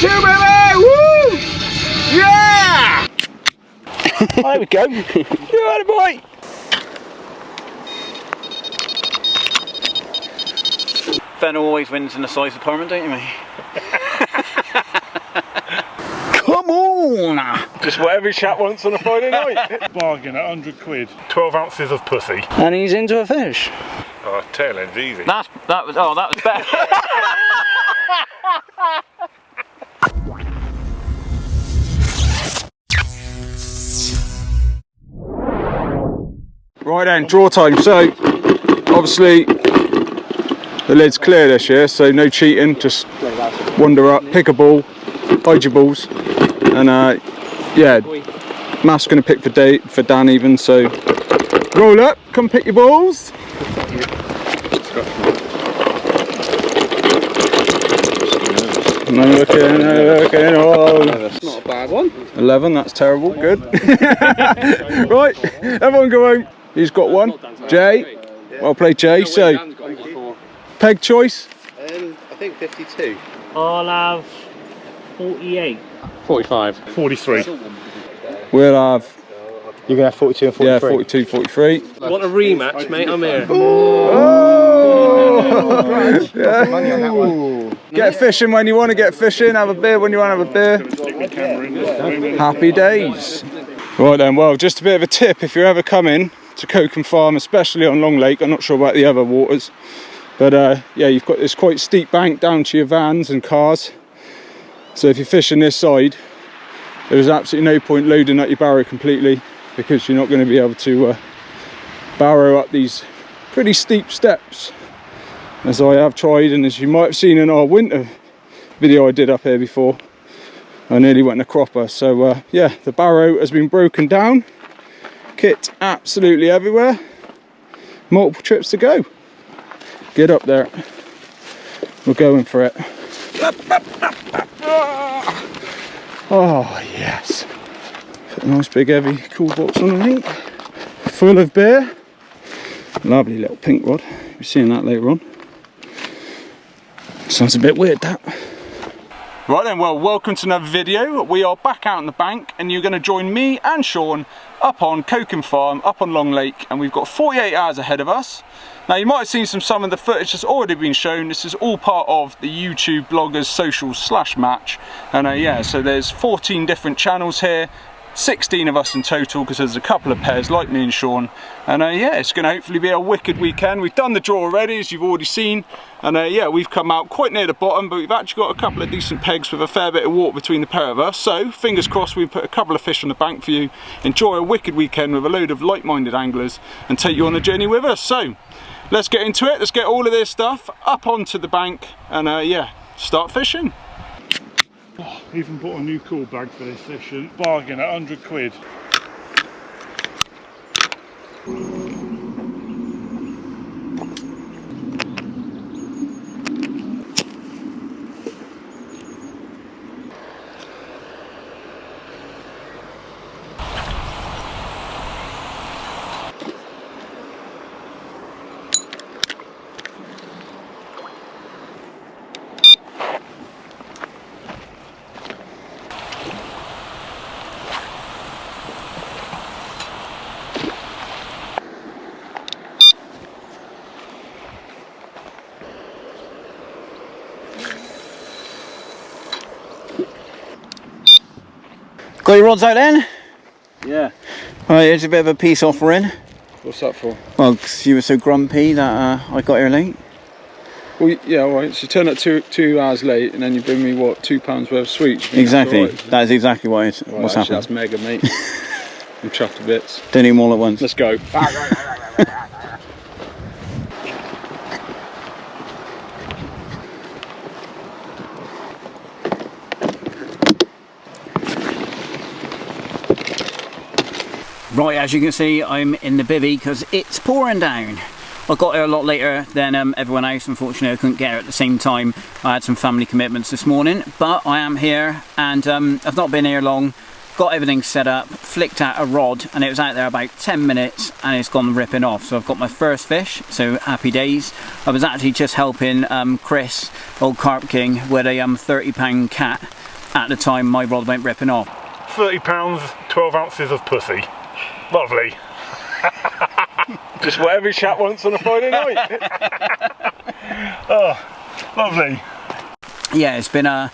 22, baby! Woo! Yeah! There we go. You had a boy. Fennel always wins in the size department, don't you, mate? Come on! Just what every chap wants on a Friday night. Bargain at 100 quid. 12 ounces of pussy. And he's into a fish. Oh, tail end's easy. That was better. Right then, draw time. So, obviously, the lid's clear this year, so no cheating. Just wander up, pick a ball, hide your balls, and yeah, Matt's gonna pick for Dan even. So, roll up, come pick your balls. No looking, oh. That's not a bad one. 11, that's terrible, good. Right, everyone go home. Who's got one? Jay. Well played, Jay. So, peg choice? I think 52. I'll have 48. 45. 43. We'll have, You're going to have 42 and 43? yeah, 42, 43. Want a rematch, mate? I'm here. Oh! Yeah. Get fishing when you want to get fishing, have a beer when you want to have a beer. Happy days. Right then, well, just a bit of a tip if you're ever coming to Cokham Farm, especially on Long Lake. I'm not sure about the other waters, but yeah, you've got this quite steep bank down to your vans and cars. So if you're fishing this side, there's absolutely no point loading up your barrow completely, because you're not going to be able to barrow up these pretty steep steps, as I have tried, and as you might have seen in our winter video I did up here before, I nearly went in a cropper. So yeah, the barrow has been broken down, kit absolutely everywhere, multiple trips to go. Get up there, we're going for it. Oh yes, put a nice big heavy cool box on the link, full of beer. Lovely little pink rod, you'll be seeing that later on. Sounds a bit weird, that. Right then, well, welcome to another video. We are back out on the bank, and you're going to join me and Sean up on Cokham Farm, up on Long Lake, and we've got 48 hours ahead of us. Now, you might have seen some of the footage that's already been shown. This is all part of the YouTube bloggers socials / match, and yeah, so there's 14 different channels here. 16 of us in total, because there's a couple of pairs like me and Sean, and yeah, it's going to hopefully be a wicked weekend. We've done the draw already, as you've already seen, and yeah, we've come out quite near the bottom, but we've actually got a couple of decent pegs with a fair bit of water between the pair of us. So fingers crossed we put a couple of fish on the bank for you, enjoy a wicked weekend with a load of like-minded anglers, and take you on a journey with us. So let's get into it. Let's get all of this stuff up onto the bank, and yeah, start fishing. Oh, even bought a new cool bag for this fishing. Bargain at 100 quid. Got your rods out then? Yeah. Right, here's a bit of a peace offering. What's that for? Well, 'cause you were so grumpy that I got here late. Well, yeah, all right. So you turn up two hours late, and then you bring me what, £2 worth of sweets. Exactly. Right? That is exactly what Actually, what's happened. that's mega, mate. I'm chuffed to bits. Don't eat them all at once. Let's go. Right, as you can see, I'm in the bivvy because it's pouring down. I got here a lot later than everyone else. Unfortunately, I couldn't get here at the same time. I had some family commitments this morning, but I am here, and I've not been here long. Got everything set up, flicked out a rod, and it was out there about 10 minutes, and it's gone ripping off. So I've got my first fish, so happy days. I was actually just helping Chris, old Carp King, with a £30 cat. at the time my rod went ripping off. £30, 12 ounces of pussy. Lovely. Just what every chap wants on a Friday night. Oh, lovely. Yeah, it's been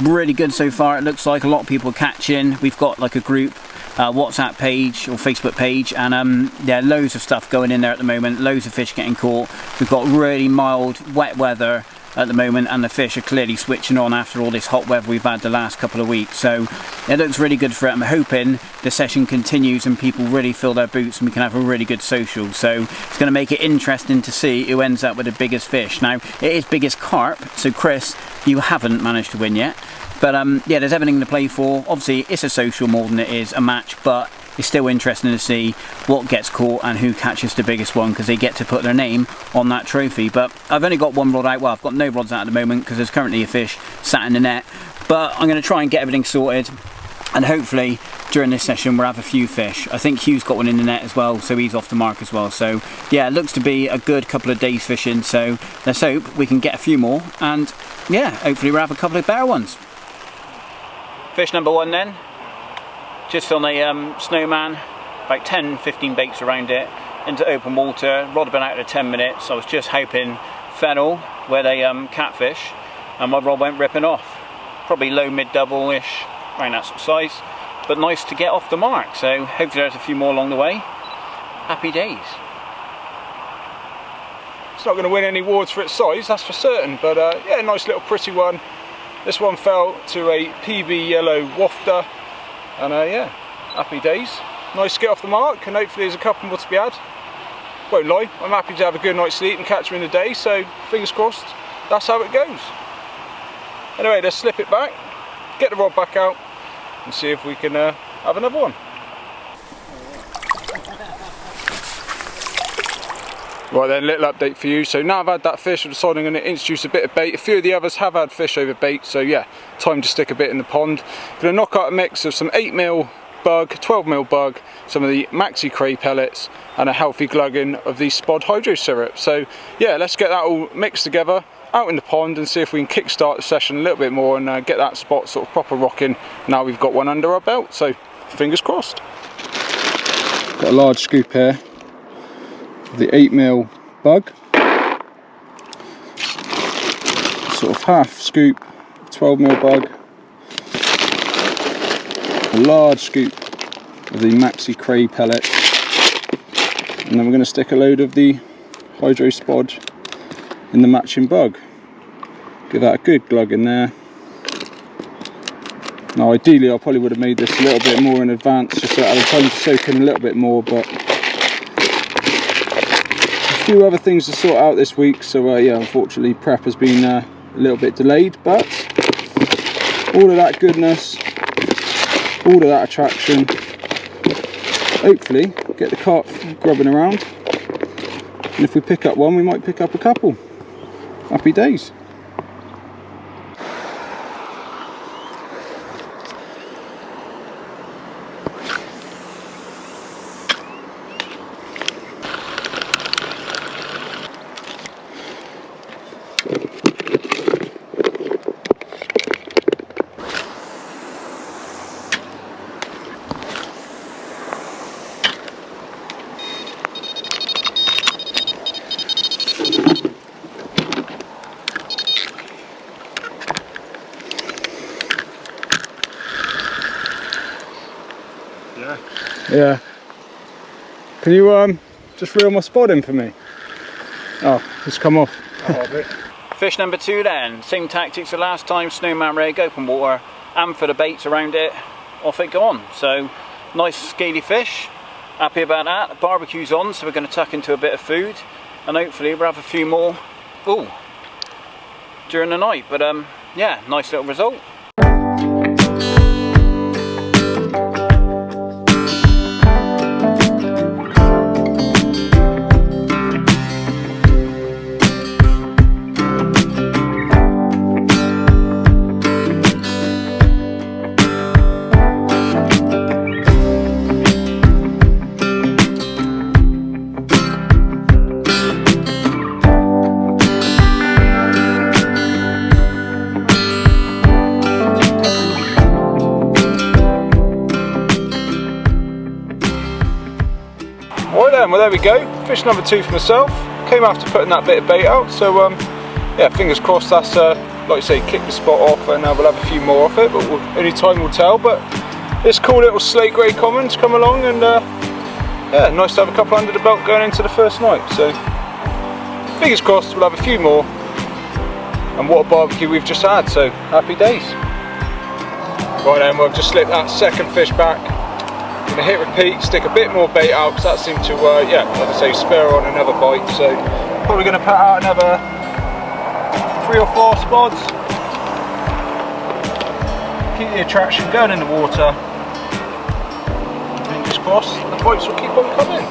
really good so far. It looks like a lot of people are catching. We've got like a group WhatsApp page or Facebook page, and yeah, loads of stuff going in there at the moment, loads of fish getting caught. We've got really mild wet weather at the moment, and the fish are clearly switching on after all this hot weather we've had the last couple of weeks, so it looks really good for it. I'm hoping the session continues and people really fill their boots and we can have a really good social, so it's going to make it interesting to see who ends up with the biggest fish. Now it is biggest carp, so Chris, you haven't managed to win yet, but yeah, there's everything to play for. Obviously it's a social more than it is a match, but it's still interesting to see what gets caught and who catches the biggest one, because they get to put their name on that trophy. But I've only got one rod out. Well, I've got no rods out at the moment because there's currently a fish sat in the net, but I'm going to try and get everything sorted, and hopefully during this session we'll have a few fish. I think Hugh's got one in the net as well, so he's off the mark as well. So yeah, it looks to be a good couple of days fishing, so let's hope we can get a few more, and yeah, hopefully we'll have a couple of better ones. Fish number one then, just on a snowman, about 10-15 baits around it, into open water. Rod had been out of 10 minutes. I was just hoping fennel where they catfish, and my rod went ripping off. Probably low mid double-ish, around that sort of size, but nice to get off the mark. So hopefully there's a few more along the way. Happy days. It's not going to win any awards for its size, that's for certain, but yeah, nice little pretty one. This one fell to a PB yellow wafter, and yeah, happy days. Nice to get off the mark, and hopefully there's a couple more to be had. Won't lie, I'm happy to have a good night's sleep and catch them in the day, so fingers crossed, that's how it goes. Anyway, let's slip it back, get the rod back out, and see if we can have another one. Right then, little update for you. So now I've had that fish, I'm deciding I'm going to introduce a bit of bait. A few of the others have had fish over bait, so yeah, time to stick a bit in the pond. Going to knock out a mix of some 8mm bug, 12mm bug, some of the Maxi Cray pellets, and a healthy glugging of the Spod hydro syrup. So yeah, let's get that all mixed together out in the pond and see if we can kickstart the session a little bit more and get that spot sort of proper rocking. Now we've got one under our belt, so fingers crossed. Got a large scoop here. The 8mm bug, sort of half scoop 12mm bug, a large scoop of the Maxi Cray pellet, and then we're going to stick a load of the Hydro Spod in the matching bug. Give that a good glug in there. Now ideally I probably would have made this a little bit more in advance, just so I had time to soak in a little bit more, but a few other things to sort out this week, so yeah, unfortunately prep has been a little bit delayed, but all of that goodness, all of that attraction, hopefully get the carp grubbing around, and if we pick up one we might pick up a couple. Happy days. Yeah. Can you just reel my spot in for me? Oh, it's come off. Fish number two then, same tactics as last time, snowman rig, open water, and for the baits around it, off it gone. So nice scaly fish, happy about that. The barbecue's on, so we're going to tuck into a bit of food, and hopefully we'll have a few more during the night. But yeah, nice little result. there we go, fish number 2 for myself. Came after putting that bit of bait out, so yeah, fingers crossed that's, like I say, kick the spot off, and we'll have a few more off it, but only time will tell. But this cool little slate grey common to come along, and yeah, nice to have a couple under the belt going into the first night. So fingers crossed we'll have a few more, and what a barbecue we've just had, so happy days. Right then, we'll just slip that second fish back. Gonna hit repeat, stick a bit more bait out, because that seemed to, yeah, like I say, spur on another bite. So probably gonna put out another 3 or 4 spots. Keep the attraction going in the water. Fingers crossed, the bites will keep on coming.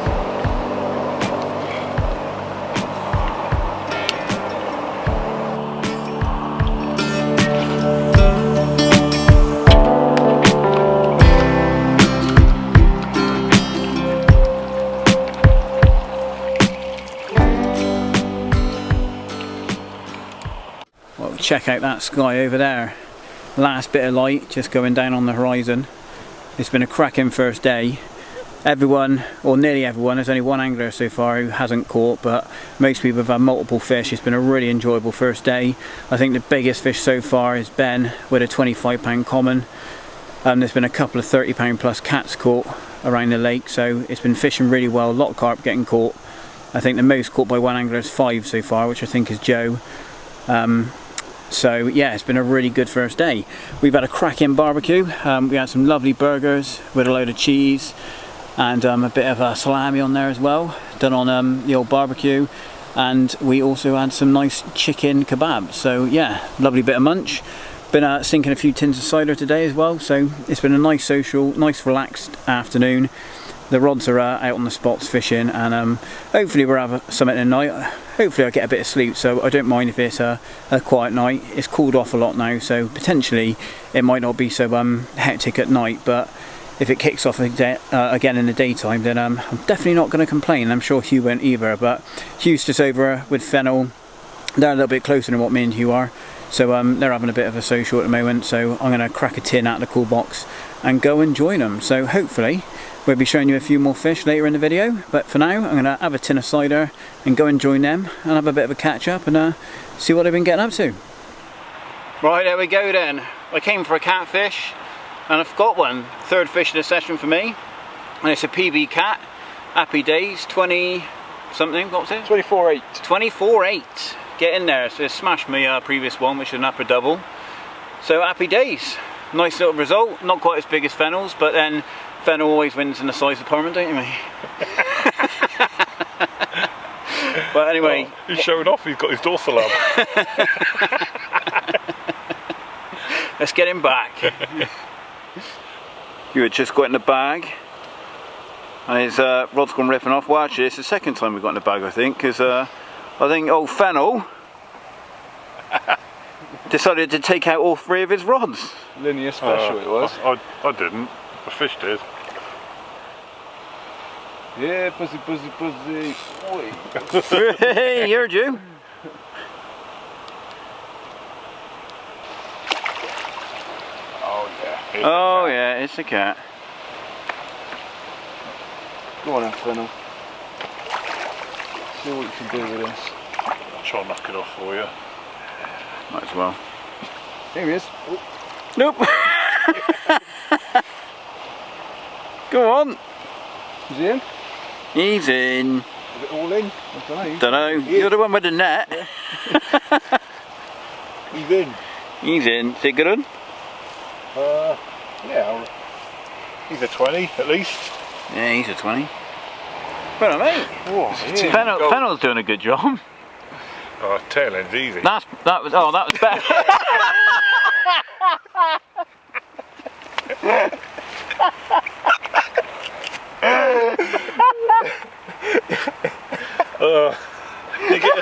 Check out that sky over there. Last bit of light just going down on the horizon. It's been a cracking first day. Everyone, or nearly everyone, there's only one angler so far who hasn't caught, but most people have had multiple fish. It's been a really enjoyable first day. I think the biggest fish so far is Ben with a 25-pound common. There's been a couple of 30-pound plus cats caught around the lake, so it's been fishing really well. A lot of carp getting caught. I think the most caught by one angler is 5 so far, which I think is Joe. So yeah, it's been a really good first day. We've had a cracking barbecue. We had some lovely burgers with a load of cheese and a bit of a salami on there as well, done on the old barbecue. And we also had some nice chicken kebabs. So yeah, lovely bit of munch. Been sinking a few tins of cider today as well. So it's been a nice social, nice relaxed afternoon. The rods are out on the spots fishing, and hopefully we'll have something tonight. Hopefully I'll get a bit of sleep, so I don't mind if it's a quiet night. It's cooled off a lot now, so potentially it might not be so hectic at night, but if it kicks off again in the daytime, then I'm definitely not going to complain. I'm sure Hugh won't either, but Hugh's just over with Fennel. They're a little bit closer than what me and Hugh are, so they're having a bit of a social at the moment, so I'm going to crack a tin out of the cool box and go and join them. So hopefully we'll be showing you a few more fish later in the video, but for now I'm going to have a tin of cider and go and join them and have a bit of a catch up and see what they've been getting up to. Right, there we go then. I came for a catfish and I've got one. Third fish of the session for me, and it's a PB cat. Happy days, 20 something, what was it? 24.8. 24.8. Get in there. So it smashed my previous one, which is an upper double. So happy days. Nice little result. Not quite as big as Fennel's, but then Fennel always wins in the size department, don't you, mate? But anyway, oh, he's showing off. He's got his dorsal up. Let's get him back. You had just got in the bag, and his rod's gone ripping off. Well, actually, it's the second time we got in the bag, I think, because I think old Fennel decided to take out all 3 of his rods. Linear special it was. I didn't. The fish did. Yeah, pussy, pussy, pussy. Oi. Hey, heard you. Oh yeah. Oh yeah, it's a cat. Go on then, Fennel. See what you can do with this. I'll try and knock it off for you. Might as well. Here he is. Oh. Nope. Go on. Is he in? He's in. Is it all in? I don't know. You're the one with the net. Yeah. He's in. He's in. Is it good one? Yeah. He's a 20 at least. Yeah, he's a 20. Well, mate. Oh, Fennel's doing a good job. Oh, tail end's easy. That was better. You get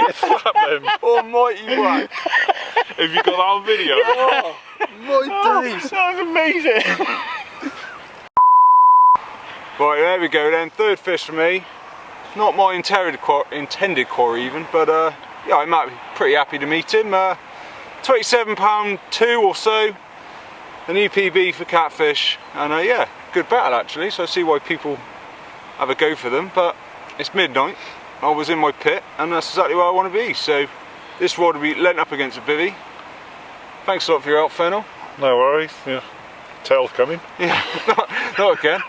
a slap then. Almighty whack. Have you got that on video? Oh, my days. That was amazing. Right, there we go then. Third fish for me. Not my intended quarry even, but yeah, I'm pretty happy to meet him. £27 2 or so. An EPB for catfish, and yeah, good battle actually. So I see why people have a go for them, but it's midnight. I was in my pit, and that's exactly where I want to be. So this rod will be lent up against a bivvy. Thanks a lot for your help, Fennel. No worries. Yeah. Tail's coming. Yeah, not again.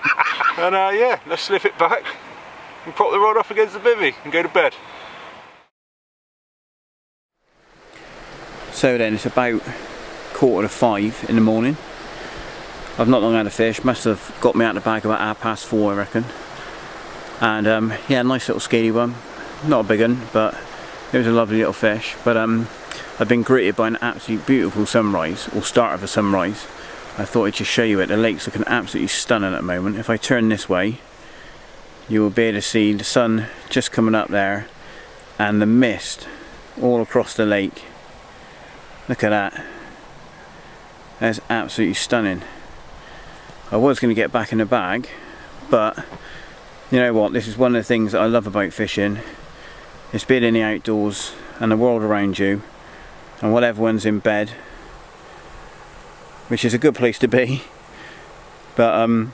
And yeah, let's slip it back and prop the rod up against the bivvy and go to bed. So then it's about 4:45 in the morning. I've not long had a fish, must have got me out of the bag about 4:30 I reckon. And yeah, nice little scaly one, not a big one, but it was a lovely little fish. But I've been greeted by an absolutely beautiful sunrise, or start of a sunrise. I thought I'd just show you it. The lake's looking absolutely stunning at the moment. If I turn this way, you will be able to see the sun just coming up there and the mist all across the lake. Look at that. That's absolutely stunning. I was going to get back in the bag, but you know what, this is one of the things that I love about fishing. It's being in the outdoors and the world around you, and while everyone's in bed, which is a good place to be, but I'm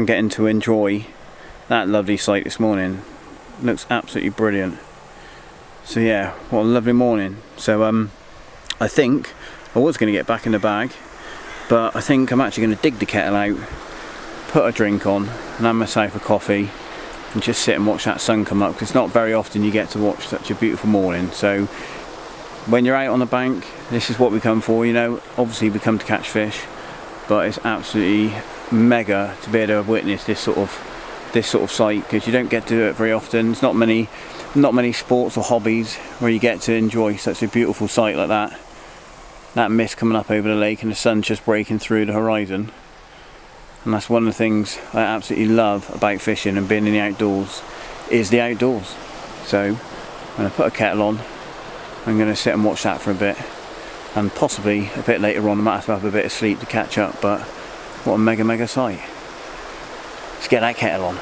getting to enjoy that lovely sight this morning. It looks absolutely brilliant. So yeah, what a lovely morning. So I think I was going to get back in the bag, but I think I'm actually going to dig the kettle out, put a drink on, and have myself a coffee, and just sit and watch that sun come up, because it's not very often you get to watch such a beautiful morning. So when you're out on the bank, this is what we come for, you know. Obviously we come to catch fish, but it's absolutely mega to be able to witness this sort of sight, because you don't get to do it very often. There's not many sports or hobbies where you get to enjoy such a beautiful sight like that. That mist coming up over the lake and the sun just breaking through the horizon. And that's one of the things I absolutely love about fishing and being in the outdoors, is the outdoors. So I'm going to put a kettle on, I'm going to sit and watch that for a bit, and possibly a bit later on I might have to have a bit of sleep to catch up, but what a mega sight. Let's get that kettle on.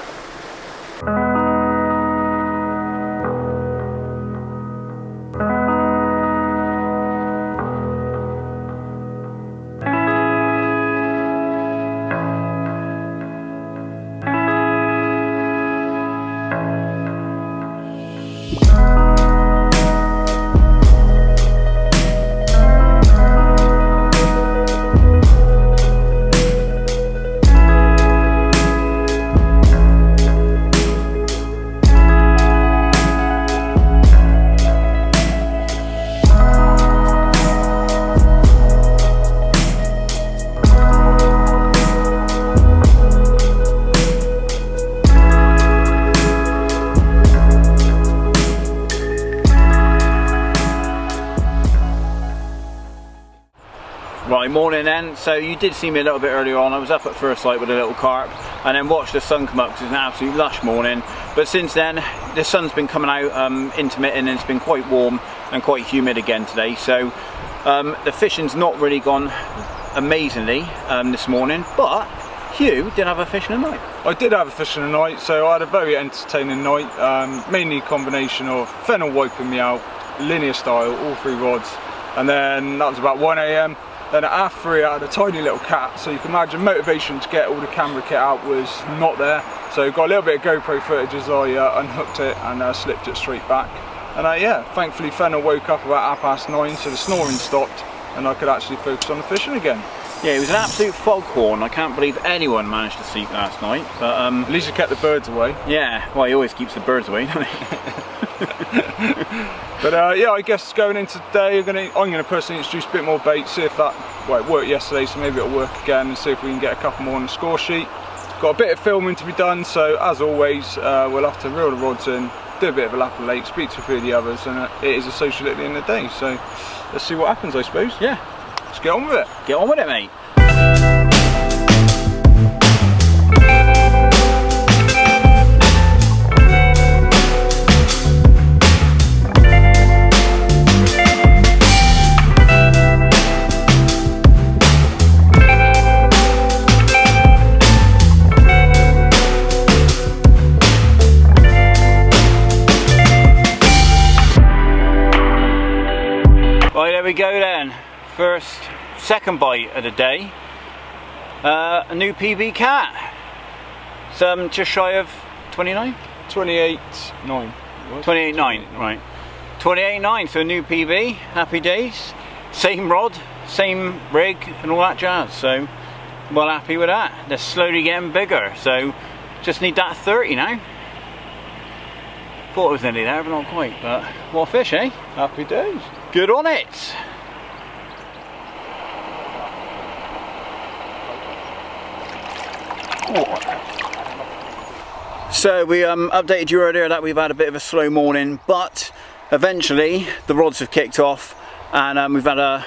Right, morning then. So you did see me a little bit earlier on. I was up at first light with a little carp, and then watched the sun come up because it's an absolute lush morning. But since then, the sun's been coming out intermittent, and it's been quite warm and quite humid again today. So the fishing's not really gone amazingly this morning, but Hugh did have a fish in the night. I did have a fish in the night, so I had a very entertaining night. Mainly a combination of fennel wiping me out, linear style, all 3 rods, and then that was about 1 AM. Then at 3:30 I had a tiny little cat, so you can imagine motivation to get all the camera kit out was not there. So got a little bit of GoPro footage as I unhooked it and slipped it straight back. And yeah, thankfully Fennel woke up about 9:30, so the snoring stopped and I could actually focus on the fishing again. Yeah, it was an absolute foghorn. I can't believe anyone managed to sleep last night. But at least you kept the birds away. Yeah, well, he always keeps the birds away, doesn't he? But yeah, I guess going into today, I'm gonna personally introduce a bit more bait, see if that, well, it worked yesterday, so maybe it'll work again, and see if we can get a couple more on the score sheet. Got a bit of filming to be done, so as always, we'll have to reel the rods in, do a bit of a lap of the lake, speak to a few of the others, and it is a social at the end of the day. So let's see what happens, I suppose. Yeah. Let's get on with it. Get on with it, mate. Right, there we go then. Second bite of the day. A new PB cat. Some just shy of 29? 28.9. 28.9, right. 28.9, so a new PB, happy days. Same rod, same rig and all that jazz, so well happy with that. They're slowly getting bigger, so just need that 30 now. Thought it was nearly there, but not quite, but what a fish, eh? Happy days. Good on it. So we updated you earlier that we've had a bit of a slow morning, but eventually the rods have kicked off and we've had a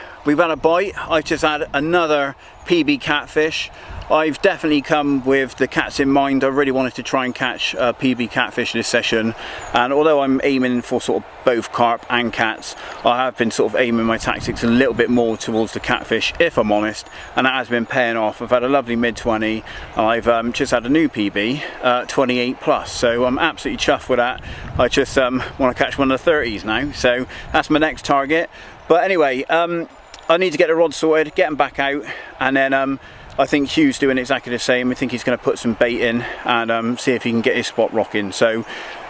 bite. I just had another PB catfish. I've definitely come with the cats in mind. I really wanted to try and catch a PB catfish this session, and although I'm aiming for sort of both carp and cats, I have been sort of aiming my tactics a little bit more towards the catfish, if I'm honest, and that has been paying off. I've had a lovely mid-20. I've just had a new PB, 28 plus, so I'm absolutely chuffed with that. I just want to catch one of the 30s now, so that's my next target. But anyway, I need to get the rod sorted, get them back out, and then I think Hugh's doing exactly the same. I think he's going to put some bait in and see if he can get his spot rocking. So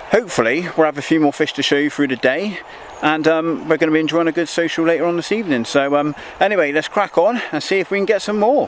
hopefully we'll have a few more fish to show you through the day, and we're going to be enjoying a good social later on this evening. So anyway, let's crack on and see if we can get some more.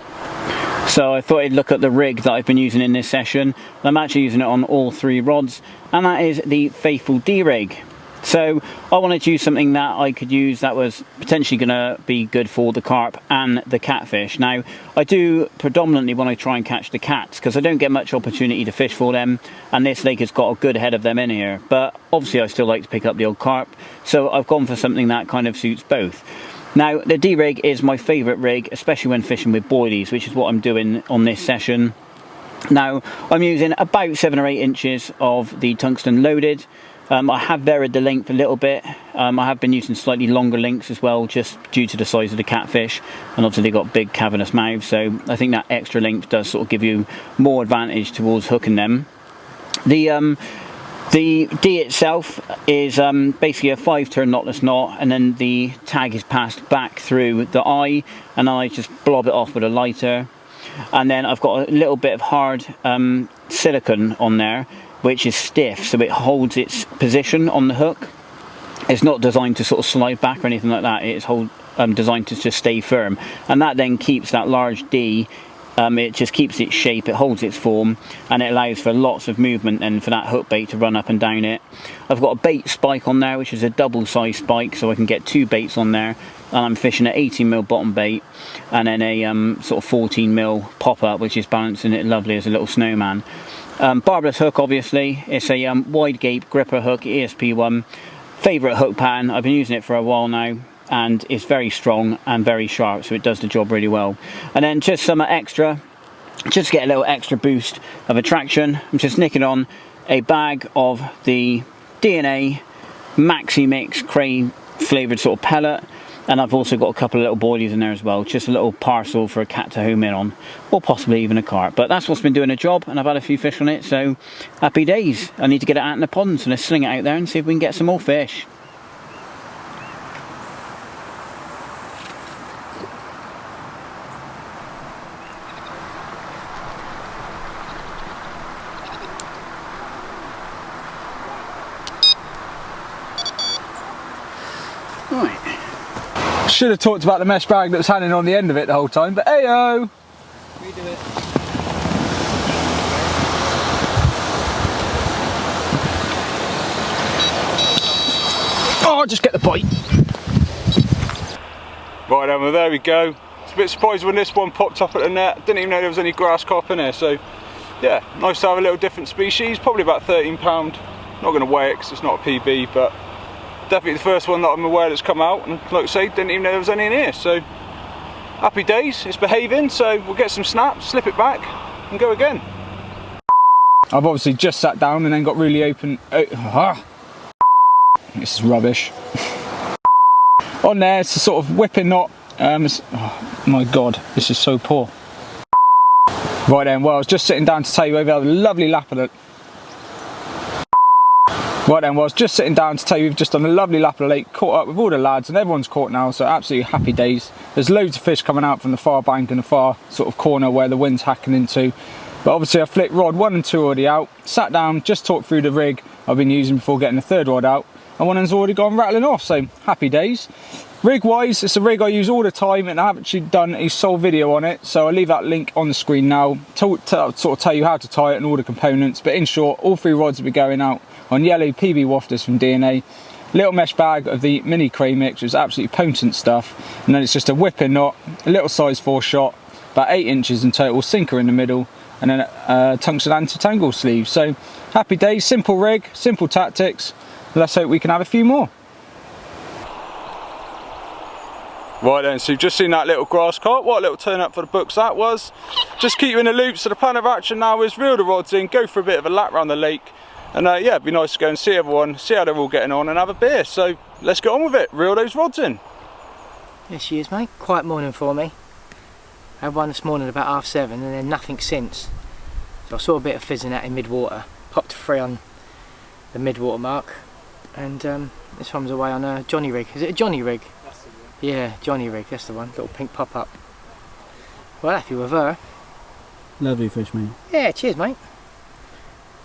So I thought I'd look at the rig that I've been using in this session. I'm actually using it on all 3 rods, and that is the Faithful D-Rig. So I wanted to use something that I could use that was potentially going to be good for the carp and the catfish. Now I do predominantly want to try and catch the cats because I don't get much opportunity to fish for them, and this lake has got a good head of them in here, but obviously I still like to pick up the old carp, so I've gone for something that kind of suits both. Now the D-Rig is my favourite rig, especially when fishing with boilies, which is what I'm doing on this session. Now I'm using about 7 or 8 inches of the tungsten loaded. I have varied the length a little bit. I have been using slightly longer lengths as well, just due to the size of the catfish, and obviously they've got big cavernous mouths, so I think that extra length does sort of give you more advantage towards hooking them. The D itself is basically a 5-turn knotless knot, and then the tag is passed back through the eye, and I just blob it off with a lighter. And then I've got a little bit of hard silicone on there, which is stiff, so it holds its position on the hook. It's not designed to sort of slide back or anything like that. It's designed to just stay firm, and that then keeps that large D. It just keeps its shape, it holds its form, and it allows for lots of movement and for that hook bait to run up and down it. I've got a bait spike on there, which is a double size spike, so I can get 2 baits on there, and I'm fishing an 18mm bottom bait and then a sort of 14mm pop-up, which is balancing it lovely as a little snowman. Barbless hook, obviously. It's a wide gape gripper hook, ESP1. Favourite hook pattern. I've been using it for a while now, and it's very strong and very sharp, so it does the job really well. And then just some extra, just to get a little extra boost of attraction, I'm just nicking on a bag of the DNA Maxi Mix Cray flavoured sort of pellet, and I've also got a couple of little boilies in there as well, just a little parcel for a cat to home in on, or possibly even a carp. But that's what's been doing a job, and I've had a few fish on it, so happy days. I need to get it out in the pond, so let's sling it out there and see if we can get some more fish. Right. Should have talked about the mesh bag that was hanging on the end of it the whole time, but heyo! We do it. Oh, just get the bite. Right then, well there we go. It's a bit surprised when this one popped up at the net. Didn't even know there was any grass carp in there, so yeah, nice to have a little different species. Probably about £13. Not going to weigh it because it's not a PB, but definitely the first one that I'm aware that's come out, and like I say, didn't even know there was any in here, so happy days. It's behaving, so we'll get some snaps, slip it back and go again. I've obviously just sat down and then got really open. This is rubbish. On there, it's a sort of whipping knot. Oh my god, this is so poor. Right then, well, I was just sitting down to tell you we've had a lovely lap of it. Right then, well, I was just sitting down to tell you we've just done a lovely lap of the lake, caught up with all the lads, and everyone's caught now, so absolutely happy days. There's loads of fish coming out from the far bank and the far sort of corner where the wind's hacking into. But obviously I flicked rod 1 and 2 already out, sat down, just talked through the rig I've been using before getting the third rod out, and one of them's already gone rattling off, so happy days. Rig wise, it's a rig I use all the time, and I haven't actually done a sole video on it, so I'll leave that link on the screen now to sort of tell you how to tie it and all the components. But in short, all 3 rods will be going out on yellow PB wafters from DNA. Little mesh bag of the mini crane mix, which is absolutely potent stuff, and then it's just a whipping knot, a little size 4 shot, about 8 inches in total, sinker in the middle, and then a tungsten anti-tangle sleeve. So happy days, simple rig, simple tactics. Let's hope we can have a few more. Right then, so you've just seen that little grass carp. What a little turn up for the books that was. Just keep you in the loop. So the plan of action now is reel the rods in, go for a bit of a lap around the lake, and yeah, it'd be nice to go and see everyone, see how they're all getting on, and have a beer. So let's get on with it, reel those rods in. Yes, she is, mate. Quiet morning for me. I had one this morning about 7:30 and then nothing since. So I saw a bit of fizzing out in mid-water, popped 3 on the mid-water mark, and this one was away on a Johnny rig. Is it a Johnny rig? That's the one. Yeah, Johnny rig, that's the one. Little pink pop-up. Well, happy with her. Lovely fish, mate. Yeah, cheers, mate.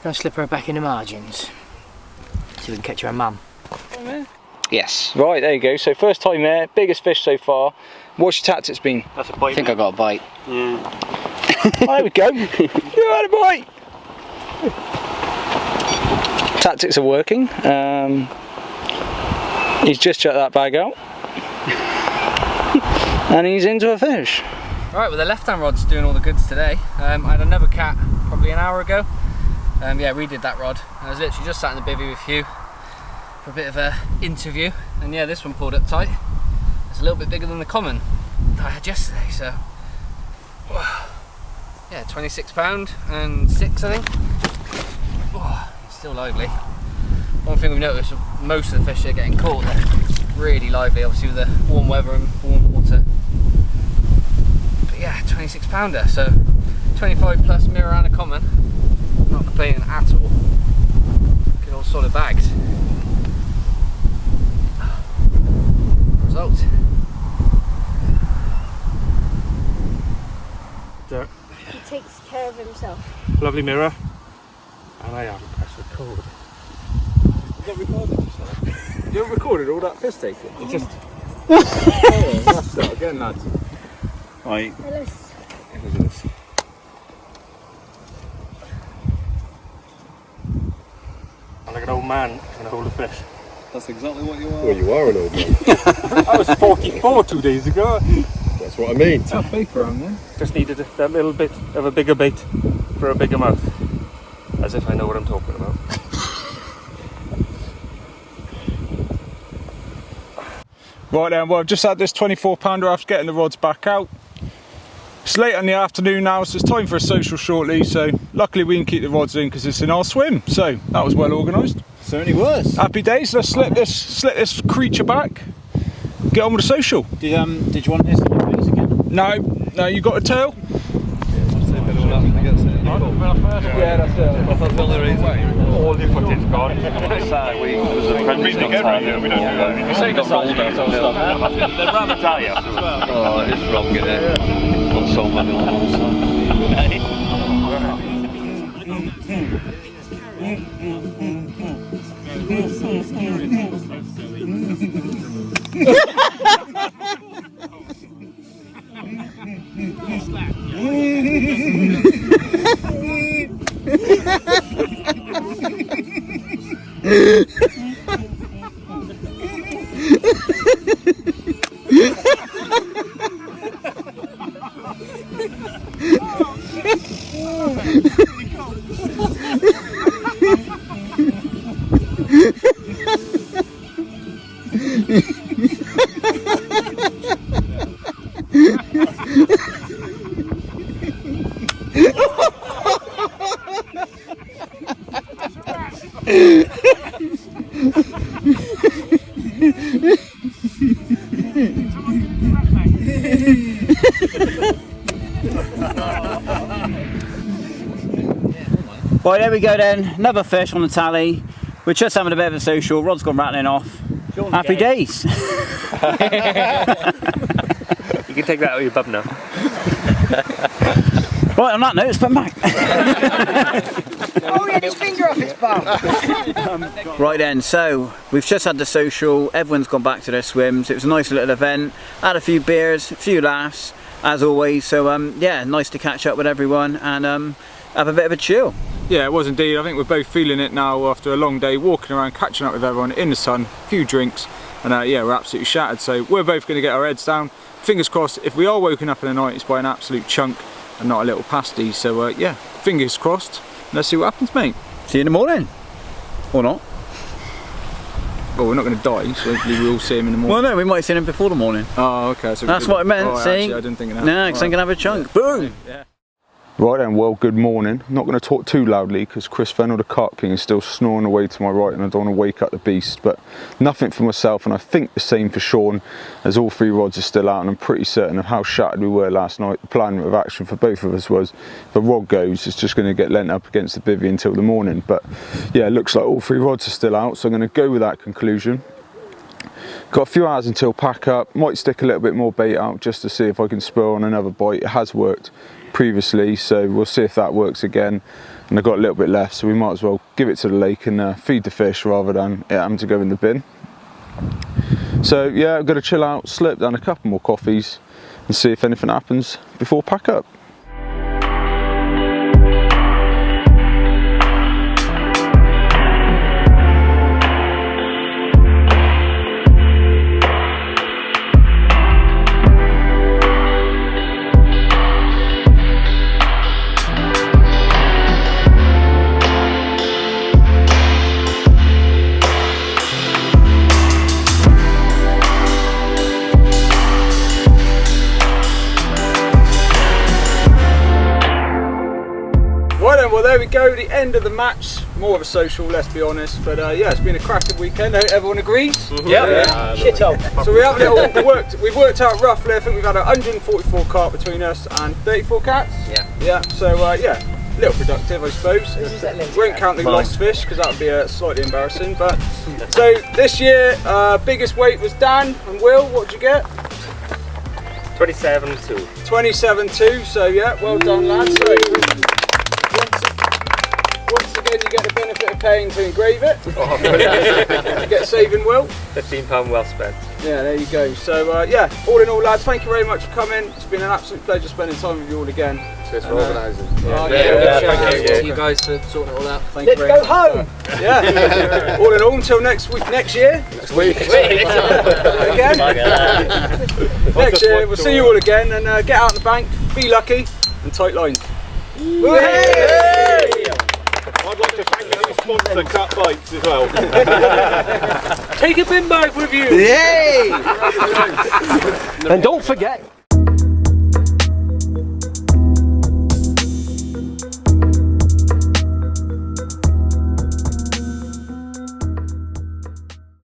Gonna slip her back in the margins. See if we can catch her a mum. Yes. Right, there you go. So first time there, biggest fish so far. What's your tactics been? That's a bite. I think I got a bite. Yeah. Oh, there we go. You had a bite. Tactics are working. He's just chucked that bag out. And he's into a fish. Right, well the left-hand rod's doing all the goods today. I had another cat probably an hour ago. Yeah, redid that rod. I was literally just sat in the bivvy with Hugh for a bit of a interview, and yeah, this one pulled up tight. It's a little bit bigger than the common that I had yesterday, so yeah, 26 pound and 6, I think. Oh, it's still lively. One thing we've noticed, most of the fish that are getting caught, they're really lively, obviously with the warm weather and warm water. But yeah, 26 pounder, so 25 plus mirror and a common. Not complaining at all. Good old solid bags. Result. There. He takes care of himself. Lovely mirror. And I haven't pressed record. You got recorded yourself? You haven't recorded all that piss taking? It's just... Let's start again, lads. Right. Ellis. I'm like an old man trying to hold a fish. That's exactly what you are. Well, you are an old man. I was 44 2 days ago. That's what I mean. How big for him then? Just needed that little bit of a bigger bait for a bigger mouth. As if I know what I'm talking about. Right then, well I've just had this 24 pounder after getting the rods back out. It's late in the afternoon now, so it's time for a social shortly, so luckily we can keep the rods in because it's in our swim, so that was well organised. Certainly was. Happy days, let's slip this creature back, get on with the social. Did you want this again? No, you got a tail? Yeah, that's it. All the footage gone. There was a friend who's got tired. We don't do that. You say got rolled out of stuff. They'd rather tie you. Oh, it is wrong, isn't it? On so many levels. Right, there we go then, another fish on the tally. We're just having a bit of a social, rod's gone rattling off. Happy days. You can take that out of your bum now. Right, on that note, let's put him back. Oh, he had his finger off his bum. Right then, so we've just had the social, everyone's gone back to their swims. It was a nice little event, had a few beers, a few laughs, as always. So yeah, nice to catch up with everyone and have a bit of a chill. Yeah, it was indeed. I think we're both feeling it now after a long day, walking around, catching up with everyone in the sun, a few drinks, and yeah, we're absolutely shattered. So we're both going to get our heads down. Fingers crossed, if we are woken up in the night, it's by an absolute chunk and not a little pasty. So yeah, fingers crossed. Let's see what happens, mate. See you in the morning. Or not. Well, we're not going to die, so hopefully we'll see him in the morning. Well, no, we might see him before the morning. Oh, okay. So that's what I meant, see? Actually, I didn't think of that. No, because I'm going to have a chunk. Boom! Yeah. Right then, well, good morning. I'm not going to talk too loudly because Chris Fennell, the Carp King, is still snoring away to my right and I don't want to wake up the beast, but nothing for myself, and I think the same for Sean, as all 3 rods are still out, and I'm pretty certain of how shattered we were last night. The plan of action for both of us was, if a rod goes, it's just going to get lent up against the bivvy until the morning, but yeah, it looks like all 3 rods are still out, so I'm going to go with that conclusion. Got a few hours until pack up, might stick a little bit more bait out just to see if I can spur on another bite. It has worked previously, so we'll see if that works again, and I've got a little bit left, so we might as well give it to the lake and feed the fish rather than it having to go in the bin. So yeah, I've got to chill out, slurp down a couple more coffees and see if anything happens before pack up. Well, there we go, the end of the match. More of a social, let's be honest, but yeah, it's been a cracking weekend. Everyone agrees? Mm-hmm. Yeah. Shit on. So we have we've worked out roughly, I think we've had 144 carp between us and 34 cats. Yeah, so yeah, a little productive, I suppose. We won't count the lost fish because that would be slightly embarrassing, but so this year biggest weight was Dan and Will. What did you get? 27.2. 27.2, so yeah, well done lads. So once again you get the benefit of paying to engrave it. You get saving Will. £15 well spent. Yeah, there you go. So yeah, all in all lads, thank you very much for coming. It's been an absolute pleasure spending time with you all again. Cheers for organising. Thank you to you guys for sorting it all out. Thank you very much. Let's go home! Yeah. All in all, until next year. Next week. Again. Next year, we'll see you all again, and get out on the bank, be lucky, and tight lines. I'd like to thank our sponsor, Cat Bites, as well. Take a bin bag with you. Yay! And don't forget,